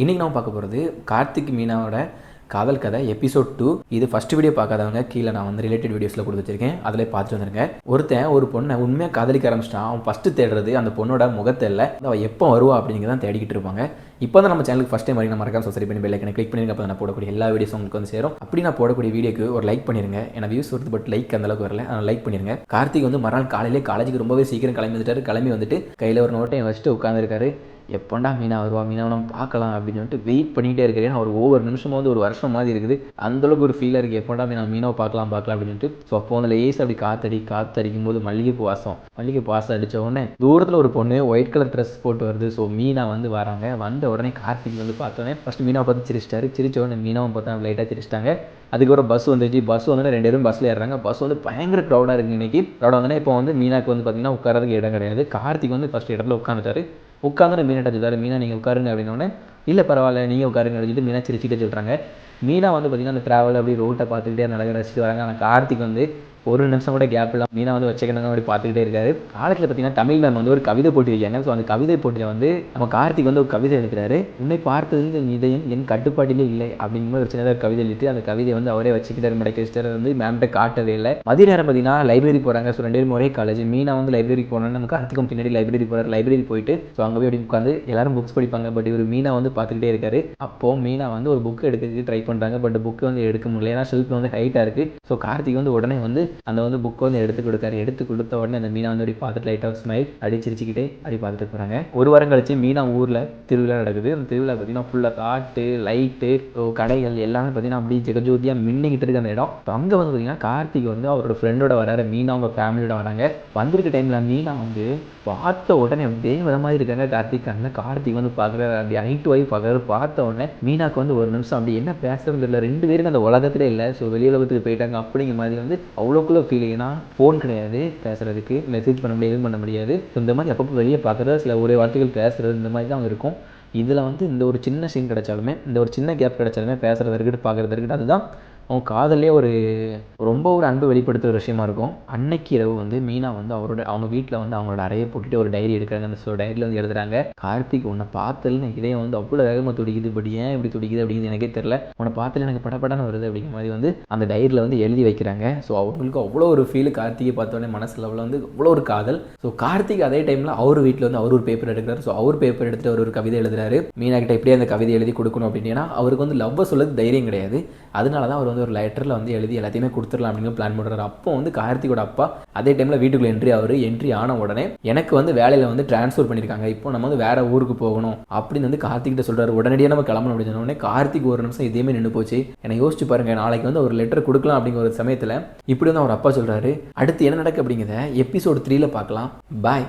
இன்றைக்கி நம்ம பார்க்க போகிறது கார்த்திக் மீனாவோட காதல் கதை எபிசோட் 2. இது ஃபர்ஸ்ட் வீடியோ பார்க்காதவங்க கீழே நான் வந்து ரிலேட்டட் வீடியோஸில் கொடுத்து வச்சிருக்கேன், அதில் பார்த்துட்டு வந்துருங்க. ஒருத்தன் ஒரு பொண்ணை உண்மையாக காதலிக்க ஆரம்பிச்சிட்டான். அவன் ஃபஸ்ட்டு தேடுறது அந்த பொண்ணோட முகத்தை இல்லை, அவள் எப்போ வருவா அப்படிங்கிறதான் தேடிக்கிட்டு இருப்பாங்க. இப்போ தான் நம்ம சேனலுக்கு ஃபஸ்ட் டைம் வரைக்கும் மறக்காம சப்ஸ்கிரைப் பண்ணி பெல் ஐக்கனை கிளிக் பண்ணிருங்க. அப்போ நான் போடக்கூடிய எல்லா வீடியோஸ் உங்களுக்கு வந்து சேரும். அப்படி நான் போடக்கூடிய வீடியோக்கு ஒரு லைக் பண்ணிருங்க. ஏன்னா வியூஸ் வருது, பட் லைக் அந்த அளவுக்கு வரல, அதனால் லைக் பண்ணிருங்க. கார்த்திக் வந்து மறுநாள் காலையிலே காலேஜுக்கு ரொம்பவே சீக்கிரம் கிளம்பி வந்துட்டு கையில் ஒரு நோட்டையும் வச்சுட்டு உட்காந்துருக்காரு. எப்போண்டா மீனா வருவா, மீனாவை நம்ம பார்க்கலாம் அப்படின்னு சொல்லிட்டு வெயிட் பண்ணிகிட்டே இருக்காரு. ஏன்னா ஒரு ஒவ்வொரு நிமிஷமும் வந்து ஒரு வருஷம் மாதிரி இருக்குது, அந்தளவுக்கு ஒரு ஃபீலாக இருக்குது. எப்போண்டா மீனாவை பார்க்கலாம் அப்படின்னு சொல்லிட்டு. ஸோ அப்போ வந்து லேஸ் அப்படி காற்றடிக்கும் போது மல்லிகைப்பூ வாசம் அடித்த உடனே தூரத்தில் ஒரு பொண்ணு ஒயிட் கலர் ட்ரெஸ் போட்டு வருது. ஸோ மீனா வந்து வராங்க. வந்த உடனே கார்த்திக் வந்து பார்த்தோன்னே ஃபஸ்ட்டு மீனாவை பார்த்து சிரிச்சிட்டாரு. சிரிச்ச உடனே மீனாவை பார்த்தா லைட்டாக சிரிச்சிட்டாங்க. அதுக்கப்புறம் பஸ் வந்துச்சு. பஸ் வந்து 2 பேரும் பஸ்ஸில் ஏறுறாங்க. பஸ் வந்து பயங்கர க்ரௌடாக இருக்குது இன்றைக்கி. க்ரௌடாக வந்தோடனே இப்போ வந்து மீனாக்கு வந்து பார்த்திங்கன்னா உட்காரதுக்கு இடம் கிடையாது. கார்த்திக் வந்து ஃபஸ்ட் இடத்துல உட்காந்துட்டாரு. உட்காந்து மீனாட்ட சொல்கிறாரு, மீனா நீங்கள் உட்காருங்க அப்படின்னோடனே, இல்லை பரவாயில்ல நீங்கள் உட்காருங்க அப்படின்னு சொல்லிட்டு மீனா சிரிச்சிட்டே சொல்கிறாங்க. மீனா வந்து பார்த்திங்கன்னா அந்த ட்ராவல் அப்படி ரோட்டை பார்த்துக்கிட்டே நடக்க ரசிச்சுட்டு வராங்க. ஆனால் கார்த்திக் வந்து ஒரு நிமிஷம் கூட கேப் இல்லாமல் மீனா வந்து வச்சுக்கணும் அப்படி பார்த்துக்கிட்டே இருக்காரு. காலேஜில் பார்த்திங்கன்னா தமிழ் மேம் வந்து ஒரு கவிதை போட்டி வைக்காங்க. ஸோ அந்த கவிதை போட்டியில் வந்து நம்ம கார்த்திக் வந்து ஒரு கவிதை எழுதுறாரு. உன்னை பார்த்தது இதயம் என் கட்டுப்பாட்டிலே இல்லை அப்படிங்கிற ஒரு சின்னதாக கவிதை எழுதிட்டு அந்த கவிதையை வந்து அவரே வச்சுக்கிட்டாரு, மடக்கி வச்சுட்டாரு. வந்து மேம்கிட்ட காட்டவே இல்லை. மதிய நேரம் பார்த்திங்கன்னா லைப்ரரி போகிறாங்க. ஸோ 2 பேரும் ஒரே காலேஜ். மீனா வந்து லைப்ரரி போனோன்னு நம்ம கார்த்திக்கும் பின்னாடி லைப்ரரி போகிறார். லைப்ரரி போயிட்டு ஸோ அங்கே போய் அப்படி உட்காந்து எல்லாரும் புக்ஸ் படிப்பாங்க. பட் இவர் மீனா வந்து பார்த்துக்கிட்டே இருக்காரு. அப்போது மீனா வந்து ஒரு புக் எடுக்கிறதுக்கு ட்ரை பண்ணுறாங்க. பட் புக்கு வந்து எடுக்க முடியல, ஏன்னா ஷெல்ஃப் வந்து ஹைட்டாக இருக்குது. ஸோ கார்த்திக் வந்து உடனே வந்து அந்த வந்து புக்கை வந்து எடுத்து கொடுத்த உடனே அந்த மீனா வந்து அப்படி பார்த்துட்டு லைட்டாக ஸ்மைல் அப்படி சிரிச்சுக்கிட்டே அப்படி பார்த்துட்டு போகிறாங்க. ஒரு வாரம் கழிச்சு மீனா ஊரில் திருவிழா நடக்குது. அந்த திருவிழா பார்த்தீங்கன்னா ஃபுல்லாக காட்டு லைட்டு கடைகள் எல்லாமே பார்த்தீங்கன்னா அப்படி ஜெகஜோதியாக மின்னிக்கிட்டு இருக்கு அந்த இடம். இப்போ அங்கே வந்து பார்த்தீங்கன்னா கார்த்திக் வந்து அவரோட ஃப்ரெண்டோட வராரு. மீனா அவங்க ஃபேமிலியோட வராங்க. வந்திருக்க டைமில் மீனா வந்து பார்த்த உடனே அப்படியே வர மாதிரி இருக்காங்க கார்த்திக். அந்த கார்த்திக் வந்து பார்க்குறாரு, அப்படி ஐட்டு வாய் பார்க்குறாரு. பார்த்த உடனே மீனாக்கு வந்து ஒரு நிமிஷம் அப்படி என்ன பேசுறது இல்லை, 2 பேரும் அந்த உலகத்திலே இல்லை. ஸோ வெளி உலகத்துக்கு போயிட்டாங்க அப்படிங்கிற மாதிரி வந்து அவ்வளோக்குள்ள ஃபீல். ஏன்னா ஃபோன் கிடையாது பேசுகிறதுக்கு, மெசேஜ் பண்ண முடியாது, எதுவும் பண்ண முடியாது. இந்த மாதிரி அப்பப்போ வெளியே பார்க்குறது சில ஒரே வார்த்தைகள் பேசுகிறது இந்த மாதிரி தான் இருக்கும். இதில் வந்து இந்த ஒரு சின்ன சீன் கிடைச்சாலுமே, இந்த ஒரு சின்ன கேப் கிடைச்சாலுமே பேசுகிறது இருக்கட்டும், பார்க்குறது இருக்கட்டும், அதுதான் அவங்க காதலே ஒரு ரொம்ப ஒரு அன்பு வெளிப்படுத்துகிற ஒரு விஷயமா இருக்கும். அன்னைக்கு இரவு வந்து மீனா வந்து அவங்க வீட்டில் வந்து அவங்களோட அறையை போட்டுட்டு ஒரு டைரி எடுக்கிறாங்க. அந்த டைரியில் வந்து எழுதுறாங்க, கார்த்திக் உன்னை பார்த்ததுன்னு இதயம் வந்து அவ்வளோ வேகமாக துடிக்குது, பட் ஏன் இப்படி துடிக்குது அப்படிங்கிறது எனக்கே தெரில, உன்னை பார்த்ததில் எனக்கு படப்படன்னு வருது அப்படிங்கிற மாதிரி வந்து அந்த டைரியில் வந்து எழுதி வைக்கிறாங்க. ஸோ அவங்களுக்கு அவ்வளோ ஒரு ஃபீல். கார்த்திகை பார்த்தோன்னே மனசில் அவ்வளோ வந்து அவ்வளோ ஒரு காதல். ஸோ கார்த்திக் அதே டைமில் அவர் வீட்டில் வந்து அவர் ஒரு பேப்பர் எடுக்கிறார். ஸோ அவர் பேப்பர் எடுத்துகிட்டு அவர் ஒரு கவிதை எழுதுறாரு. மீனா கிட்ட எப்படியே அந்த கவிதை எழுதி கொடுக்கணும் அப்படின்னா அவருக்கு வந்து லவ்வை சொல்லுறது தைரியம் கிடையாது. அதனால தான் அவர் வந்து ஒரு லெட்டரில் வந்து எழுதி எல்லாத்தையுமே கொடுத்துடலாம் அப்படிங்கிற பிளான் பண்ணுறாரு. அப்போ வந்து கார்த்திகோட அப்பா அதே டைமில் வீட்டுக்குள்ளே என்ட்ரி ஆன உடனே எனக்கு வந்து வேலையில் வந்து ட்ரான்ஸ்ஃபர் பண்ணியிருக்காங்க, இப்போ நம்ம வந்து வேறு ஊருக்கு போகணும் அப்படின்னு வந்து கார்த்திகிட்ட சொல்கிறார். உடனடியாக நம்ம கிளம்பணும் அப்படின்னு சொன்னோடனே கார்த்திக் ஒரு நிமிஷம் இதேமே நின்று போச்சு. என்னை யோசிச்சு பாருங்கள், நாளைக்கு வந்து ஒரு லெட்டர் கொடுக்கலாம் அப்படிங்கிற ஒரு சமயத்தில் இப்படி வந்து அவர் அப்பா சொல்கிறாரு. அடுத்து என்ன நடக்கு அப்படிங்கிறத எபிசோட் 3ல் பார்க்கலாம். பாய்.